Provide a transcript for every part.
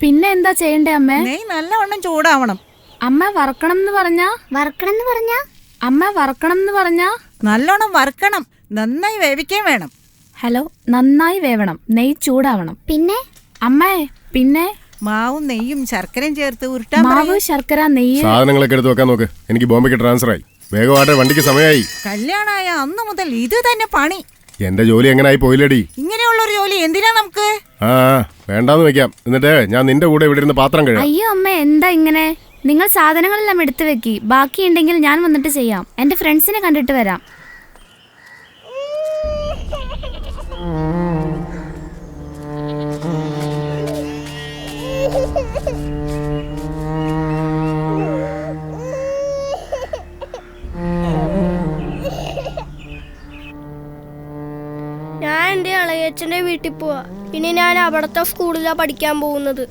പിന്നെ എന്താ ചെയ്യണ്ടേ അമ്മേ? നെയ് നല്ലവണ്ണം ചൂടാവണം. അമ്മ വറക്കണം എന്ന് പറഞ്ഞാ? അമ്മ വറക്കണം എന്ന് പറഞ്ഞാ? നല്ലോണം വറുക്കണം, നന്നായി വേവിക്കാൻ വേണം. ഹലോ, നന്നായി വേവണം, നെയ്യ് ചൂടാവണം. പിന്നെ അമ്മേ, പിന്നെ മാവും നെയ്യും ശർക്കരയും ചേർത്ത് ഉരുട്ടാൻ മാവ്, ശർക്കര, നെയ്യ്. സാധനങ്ങളൊക്കെ എടുത്ത് വെക്കാൻ നോക്ക്. എനിക്ക് ബോംബെക്ക് ട്രാൻസ്ഫർ ആയി. വേഗമാട്ടെ, വണ്ടിക്ക് സമയമായി. കല്യാണമായ അന്നു മുതൽ ഇത് തന്നെ പണി. എന്റെ ജോലി എങ്ങനായി പോയില്ലടി? ഇങ്ങനെയുള്ളൊരു ജോലി എന്തിനാ നമുക്ക്? ആ, വേണ്ടാന്ന് വെക്കാം. എന്നിട്ട് ഞാൻ നിന്റെ കൂടെ ഇവിടെ ഇരുന്ന് പാത്രം കഴുകാം. അയ്യോ അമ്മ, എന്താ ഇങ്ങനെ? നിങ്ങൾ സാധനങ്ങളെല്ലാം എടുത്തു വെക്കി, ബാക്കിയുണ്ടെങ്കിൽ ഞാൻ വന്നിട്ട് ചെയ്യാം. എന്റെ ഫ്രണ്ട്സിനെ കണ്ടിട്ട് വരാം. ഞാൻ എൻ്റെ ഇളയച്ചൻ്റെ വീട്ടിൽ പോവാ. ഇനി ഞാൻ അവിടുത്തെ സ്കൂളിലാണ് പഠിക്കാൻ പോകുന്നത്.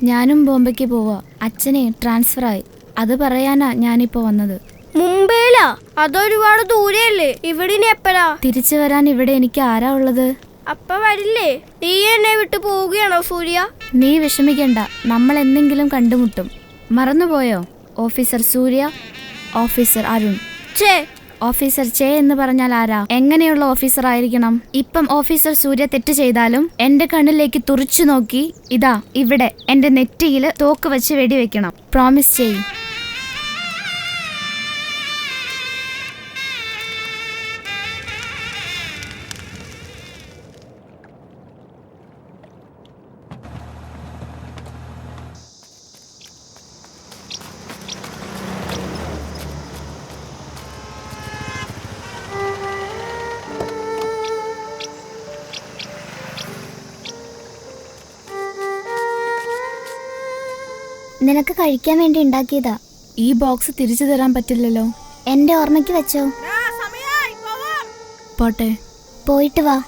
ഞാനും ബോംബെക്ക് പോവാ. അച്ഛനെ ട്രാൻസ്ഫർ ആയി. അത് പറയാനാ ഞാനിപ്പോ വന്നത്. മുംബൈയിലാ? അതൊരുപാട് ദൂരെയല്ലേ? ഇവിടെ ഇനി എപ്പോഴാ തിരിച്ചു വരാൻ ഇവിടെ എനിക്ക് ആരാ ഉള്ളത്? അപ്പ വരില്ലേ? നീ എന്നെ വിട്ടു പോവുകയാണോ സൂര്യ? നീ വിഷമിക്കണ്ട, നമ്മൾ എന്തെങ്കിലും കണ്ടുമുട്ടും. മറന്നുപോയോ? ഓഫീസർ സൂര്യ, ഓഫീസർ അരുൺ. ചേ, ഓഫീസർ ചേ എന്ന് പറഞ്ഞാൽ ആരാ? എങ്ങനെയുള്ള ഓഫീസർ ആയിരിക്കണം? ഇപ്പം ഓഫീസർ സൂര്യ തെറ്റ് ചെയ്താലും എന്റെ കണ്ണിലേക്ക് തുറിച്ചു നോക്കി ഇതാ ഇവിടെ എന്റെ നെറ്റിയില് തോക്ക് വെച്ച് വെടിവെക്കണം. പ്രോമിസ് ചെയ്യും. നിനക്ക് കഴിക്കാൻ വേണ്ടി ഉണ്ടാക്കിയതാ. ഈ ബോക്സ് തിരിച്ചു തരാൻ പറ്റില്ലല്ലോ. എന്റെ ഓർമ്മയ്ക്ക് വെച്ചോ. പോട്ടെ, പോയിട്ട് വാ.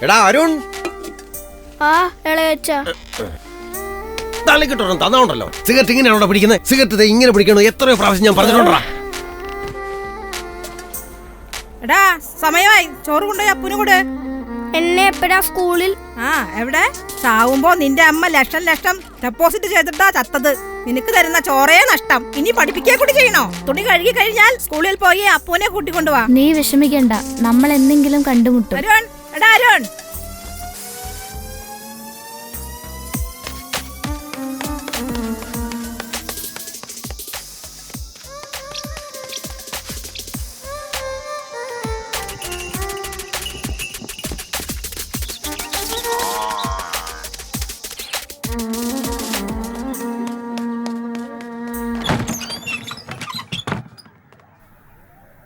എടാ അരുൺ, ആ ഇളയച്ച, തള്ളിക്കിട്ടോണം തന്നോണ്ടല്ലോ. സിഗരറ്റ് ഇങ്ങനെയാണോ പിടിക്കുന്നത്? സിഗരറ്റ് ഇങ്ങനെ പിടിക്കണോ? എത്രയോ പ്രാവശ്യം ഞാൻ പറഞ്ഞിട്ടുണ്ടാ. എടാ സമയമായി, ചോറ് കൊണ്ടുപോയി അപ്പുനും കൂടെ. എന്നെ എപ്പോഴാ സ്കൂളിൽ? ആ, എവിടെ? ചാവുമ്പോ നിന്റെ അമ്മ ലക്ഷം ഡെപ്പോസിറ്റ് ചെയ്തിട്ടാ ചത്തത്. നിനക്ക് തരുന്ന ചോറേ നഷ്ടം. ഇനി പഠിപ്പിക്കാൻ കൂടി ചെയ്യണോ? തുണി കഴുകി കഴിഞ്ഞാൽ സ്കൂളിൽ പോയി അപ്പുനെ കൂട്ടിക്കൊണ്ടുവാ. നീ വിഷമിക്കണ്ട, നമ്മൾ എന്തെങ്കിലും കണ്ടുമുട്ടും. അരുൺ, എടാ അരുൺ.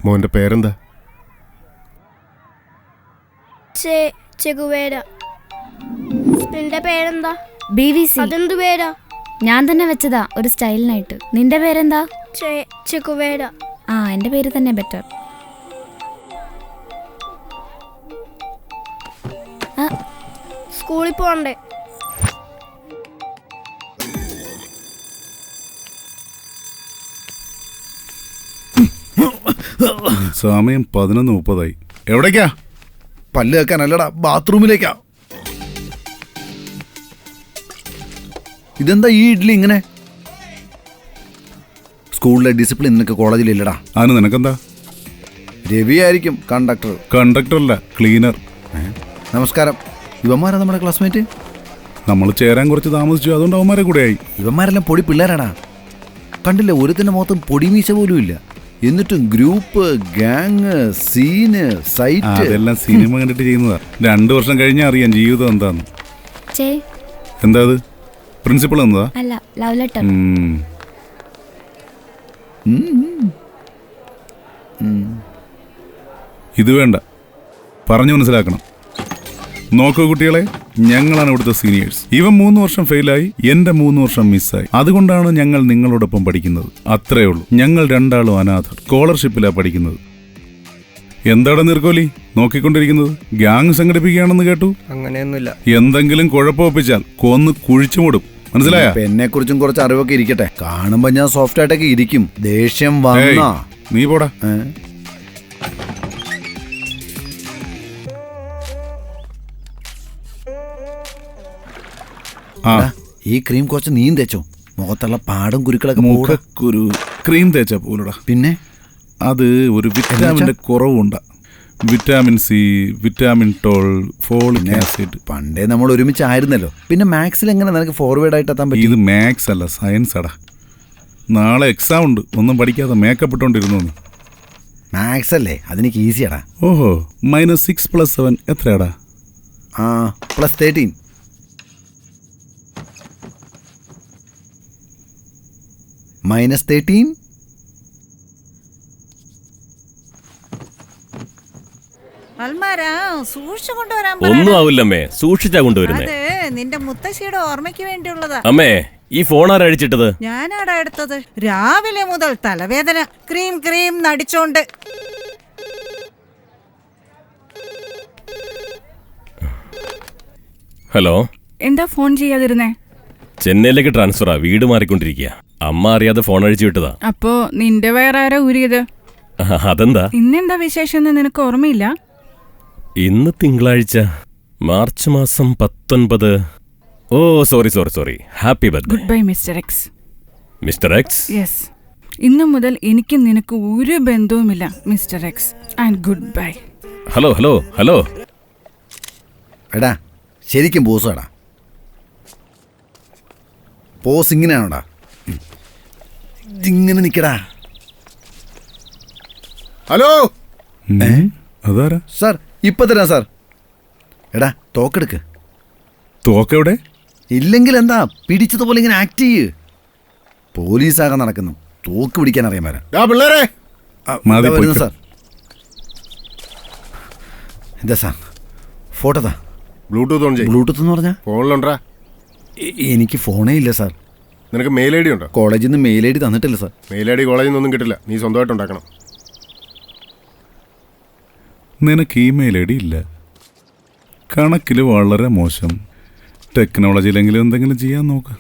മോന്റെ പേരെന്താ? ചെഗുവേര. നിന്റെ പേരെന്താ? BVC. അതെന്തു പേരാ? ഞാൻ തന്നെ വെച്ചതാ, ഒരു സ്റ്റൈലിനായിട്ട്. നിന്റെ പേരെന്താ? ചെഗുവേര. ആ, എന്റെ പേര് തന്നെ ബെറ്റർ. സ്കൂളിൽ പോണ്ടേ? സമയം 11:30. എവിടേക്കാ? പല്ല് കേൾക്കാനല്ലടാ, ബാത്റൂമിലേക്കാ. ഇതെന്താ ഈ ഇഡ്ഡലി ഇങ്ങനെ? സ്കൂളിലെ ഡിസിപ്ലിൻ നിനക്ക് കോളേജിലില്ലടാ. അതിന് നിനക്കെന്താ? രവി ആയിരിക്കും കണ്ടക്ടർ. കണ്ടക്ടറല്ല, ക്ലീനർ. നമസ്കാരം. ഇവന്മാരാ നമ്മുടെ ക്ലാസ്മേറ്റ്. നമ്മൾ ചേരാൻ കുറച്ച് താമസിച്ചു, അതുകൊണ്ട് അവന്മാരെ കൂടെയായി. ഇവന്മാരെല്ലാം പൊടി പിള്ളേരാടാ. കണ്ടില്ല, ഒരുത്തിന്റെ മുഖത്തും പൊടിമീശ പോലും ഇല്ല. എന്നിട്ടും ഗ്രൂപ്പ്, ഗാങ്, സീന്, സൈറ്റ്, അതെല്ലാം സിനിമ കണ്ടിട്ട് ചെയ്യുന്നതാ. 2 വർഷം കഴിഞ്ഞാൽ അറിയാം ജീവിതം എന്താന്ന്. എന്താ അത്? പ്രിൻസിപ്പൾ എന്നതാ? അല്ല, ലവ് ലെറ്റർ. ഇത് വേണ്ട, പറഞ്ഞു മനസ്സിലാക്കണം. നോക്കൂ കുട്ടികളെ, ഞങ്ങളാണ് ഇവിടുത്തെ സീനിയേഴ്സ്. ഇവൻ 3 വർഷം ഫെയിലായി, എന്റെ 3 വർഷം മിസ്സായി. അതുകൊണ്ടാണ് ഞങ്ങൾ നിങ്ങളോടൊപ്പം പഠിക്കുന്നത്. അത്രേ ഉള്ളൂ. ഞങ്ങൾ 2 ആളും അനാഥർ. സ്കോളർഷിപ്പിലാണ് പഠിക്കുന്നത്. എന്താടാ നീർക്കോലി നോക്കിക്കൊണ്ടിരിക്കുന്നത്? ഗ്യാങ് സംഘടിപ്പിക്കുകയാണെന്ന് കേട്ടു. അങ്ങനെയൊന്നുമില്ല. എന്തെങ്കിലും കുഴപ്പമൊപ്പിച്ചാൽ കൊന്ന് കുഴിച്ചുമൂടും, മനസ്സിലായ? എന്നെ കുറിച്ചും കുറച്ച് അറിവൊക്കെ ഇരിക്കട്ടെ. കാണുമ്പോ ഞാൻ സോഫ്റ്റ് ആയിട്ടൊക്കെ ഇരിക്കും. ദേഷ്യം വന്നാ നീ പോടാ. ഈ ക്രീം കുറച്ച് നീം തേച്ചോ, മുഖത്തുള്ള പാടും കുരുക്കളൊക്കെ പോടാ. മുഖക്കുരു ക്രീം തേച്ചാ പോലടാ. പിന്നെ അത് ഒരു വിറ്റാമിന്റെ കുറവുണ്ട്. വിറ്റാമിൻ സി, വിറ്റാമിൻ ടോൾ, ഫോളിക് ആസിഡ്. പണ്ടേ നമ്മൾ ഒരുമിച്ചായിരുന്നല്ലോ. പിന്നെ മാത്സിൽ എങ്ങനെ നിനക്ക് ഫോർവേഡ് ആയിട്ട് എത്താൻ പറ്റും? ഇത് മാത്സ് അല്ല, സയൻസ് അടാ. നാളെ എക്സാം ഉണ്ട്, ഒന്നും പഠിക്കാതെ മേക്കപ്പ് ഇട്ടോണ്ടിരുന്നു നീ. മാത്സ് അല്ലേ, അതെനിക്ക് ഈസിയാടാ. ഓഹോ, -6 + 7 എത്രയാടാ? +13. -13. അൽമാര സൂക്ഷിച്ചു കൊണ്ടുവരാൻ ഒന്നും ആവില്ലമ്മേ, സൂക്ഷിച്ചാ കൊണ്ടുവരുന്നേ. അതെ, നിന്റെ മുത്തശ്ശിയുടെ ഓർമ്മയ്ക്ക് വേണ്ടിയുള്ളതാ. അമ്മേ, ഈ ഫോൺ ആരാ അഴിച്ചിട്ടത്? ഞാനാടാ എടുത്തത്. രാവിലെ മുതൽ തലവേദന. ക്രീം ക്രീം നടിച്ചോണ്ട്. ഹലോ, എന്താ ഫോൺ ചെയ്യാതിരുന്നേ? ചെന്നൈയിലേക്ക് ട്രാൻസ്ഫറാ, വീട് മാറിക്കൊണ്ടിരിക്കുക. അമ്മ അറിയാതെ ഫോൺ അഴിച്ചു വിട്ടതാ. അപ്പോ നിന്റെ വേറാരാ ഊരിയത്? അതെന്താ? ഇന്നെന്താ വിശേഷം നിനക്ക് ഓർമ്മയില്ല? ഇന്ന് തിങ്കളാഴ്ച, മാർച്ച് മാസം 19. Oh sorry. Happy birthday. Goodbye mister X. Mister X? Yes, ഇന്നു മുതൽ എനിക്ക് നിനക്ക് ഒരു ബന്ധവുമില്ല mister X. And goodbye. Hello. എടാ ശരിക്കും പോസാടാ. പോസ് ഇങ്ങനെയാണോടാ? ഇങ്ങനെ നിക്കടാ. ഹലോ അതാരാ? സാർ ഇപ്പൊ തരാം സാർ. എടാ തോക്കെടുക്ക്. തോക്കെവിടെ? ഇല്ലെങ്കിൽ എന്താ, പിടിച്ചതുപോലെ ഇങ്ങനെ ആക്ട് ചെയ്യ്. പോലീസാകാൻ നടക്കുന്നു, തോക്ക് പിടിക്കാൻ അറിയാൻ വരാം. പിള്ളേരെ വരുന്നു സാർ. എന്താ സാർ? ഫോട്ടോ താ. ബ്ലൂടൂത്ത് ഓൺ ചെയ്യ്. ബ്ലൂടൂത്ത് എന്ന് പറഞ്ഞാ? ഫോണിലുണ്ടാ? എനിക്ക് ഫോണേ ഇല്ല സാർ. നിനക്ക് മെയിൽ ഐ ഡി ഉണ്ടോ? കോളേജിൽ നിന്ന് മെയിൽ ഐ ഡി തന്നിട്ടില്ല സാർ. മെയിൽ ഐ ഡി കോളേജിൽ നിന്നൊന്നും കിട്ടില്ല, നീ സ്വന്തമായിട്ട് ഉണ്ടാക്കണം. നിനക്ക് ഇമെയിൽ ഐ ഡി ഇല്ല. കണക്കിൽ വളരെ മോശം. ടെക്നോളജിയിലെങ്കിലും എന്തെങ്കിലും ചെയ്യാൻ നോക്ക്.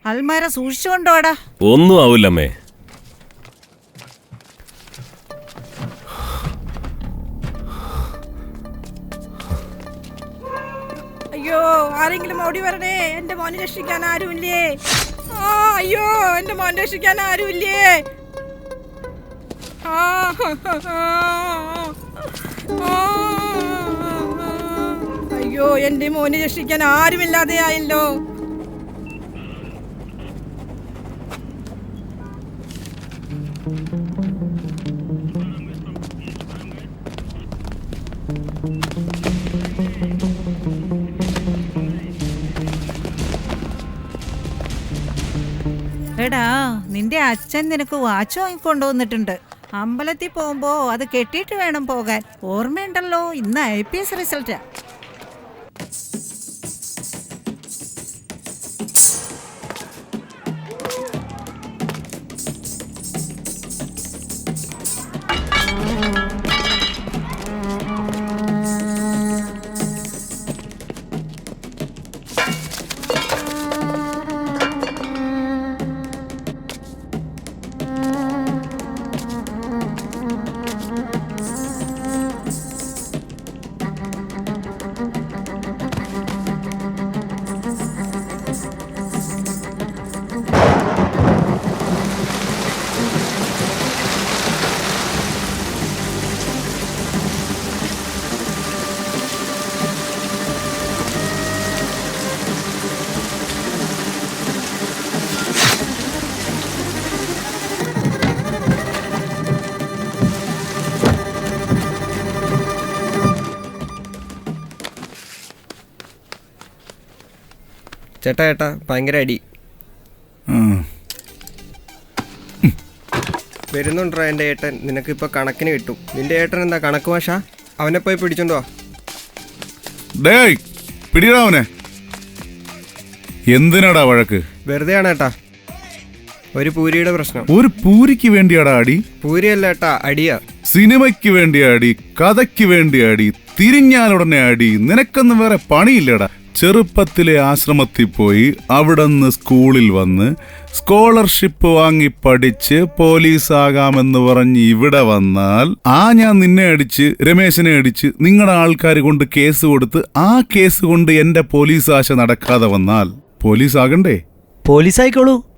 അൽമാര സൂക്ഷിച്ചു കൊണ്ടോടാ. ഒന്നും ആവില്ലമ്മേ. അയ്യോ, ആരെങ്കിലും ഓടി വരണേ. എന്റെ മോനെ രക്ഷിക്കാൻ ആരുമില്ലേ? അയ്യോ, എന്റെ മോനെ രക്ഷിക്കാൻ ആരുമില്ലേ? അയ്യോ, എന്റെ മോനെ രക്ഷിക്കാൻ ആരുമില്ലാതെ ആയല്ലോ. എടാ, നിന്റെ അച്ഛൻ നിനക്ക് വാച്ച് വാങ്ങിക്കൊണ്ടുവന്നിട്ടുണ്ട്. അമ്പലത്തിൽ പോകുമ്പോ അത് കെട്ടിയിട്ട് വേണം പോകാൻ. ഓർമ്മയുണ്ടല്ലോ, ഇന്ന് IPS റിസൾട്ടാ. ചേട്ടാ ഭയങ്കര അടി വരുന്നുണ്ടോ എൻ്റെ ഏട്ടൻ? നിനക്കിപ്പോൾ കണക്കിന് കിട്ടും. നിന്റെ ഏട്ടൻ എന്താ കണക്ക് ഭാഷ? അവനെ പോയി പിടിച്ചോണ്ടോ? ഡേയ് പിടിയടാ അവനെ. എന്തിനാടാ വഴക്ക്? വെറുതെ ആണ് ഏട്ടാ. ഒരു പൂരിയുടെ പ്രശ്നം. ഒരു പൂരിക്ക് വേണ്ടിയാടാ അടി? പൂരിയല്ല ഏട്ടാ, അടിയാ. സിനിമയ്ക്ക് വേണ്ടി അടി, കഥയ്ക്ക് വേണ്ടി അടി, തിരിഞ്ഞാലുടനെ അടി. നിനക്കൊന്നും വേറെ പണിയില്ലടാ. ചെറുപ്പത്തിലെ ആശ്രമത്തിൽ പോയി അവിടുന്ന് സ്കൂളിൽ വന്ന് സ്കോളർഷിപ്പ് വാങ്ങി പഠിച്ച് പോലീസാകാമെന്ന് പറഞ്ഞ് ഇവിടെ വന്നാൽ ഞാൻ നിന്നെ അടിച്ച് രമേശിനെ അടിച്ച് നിങ്ങളുടെ ആൾക്കാർ കൊണ്ട് കേസ് കൊടുത്ത് ആ കേസ് കൊണ്ട് എന്റെ പോലീസ് ആശ നടക്കാതെ വന്നാൽ പോലീസ് ആകണ്ടേ? പോലീസായിക്കോളൂ.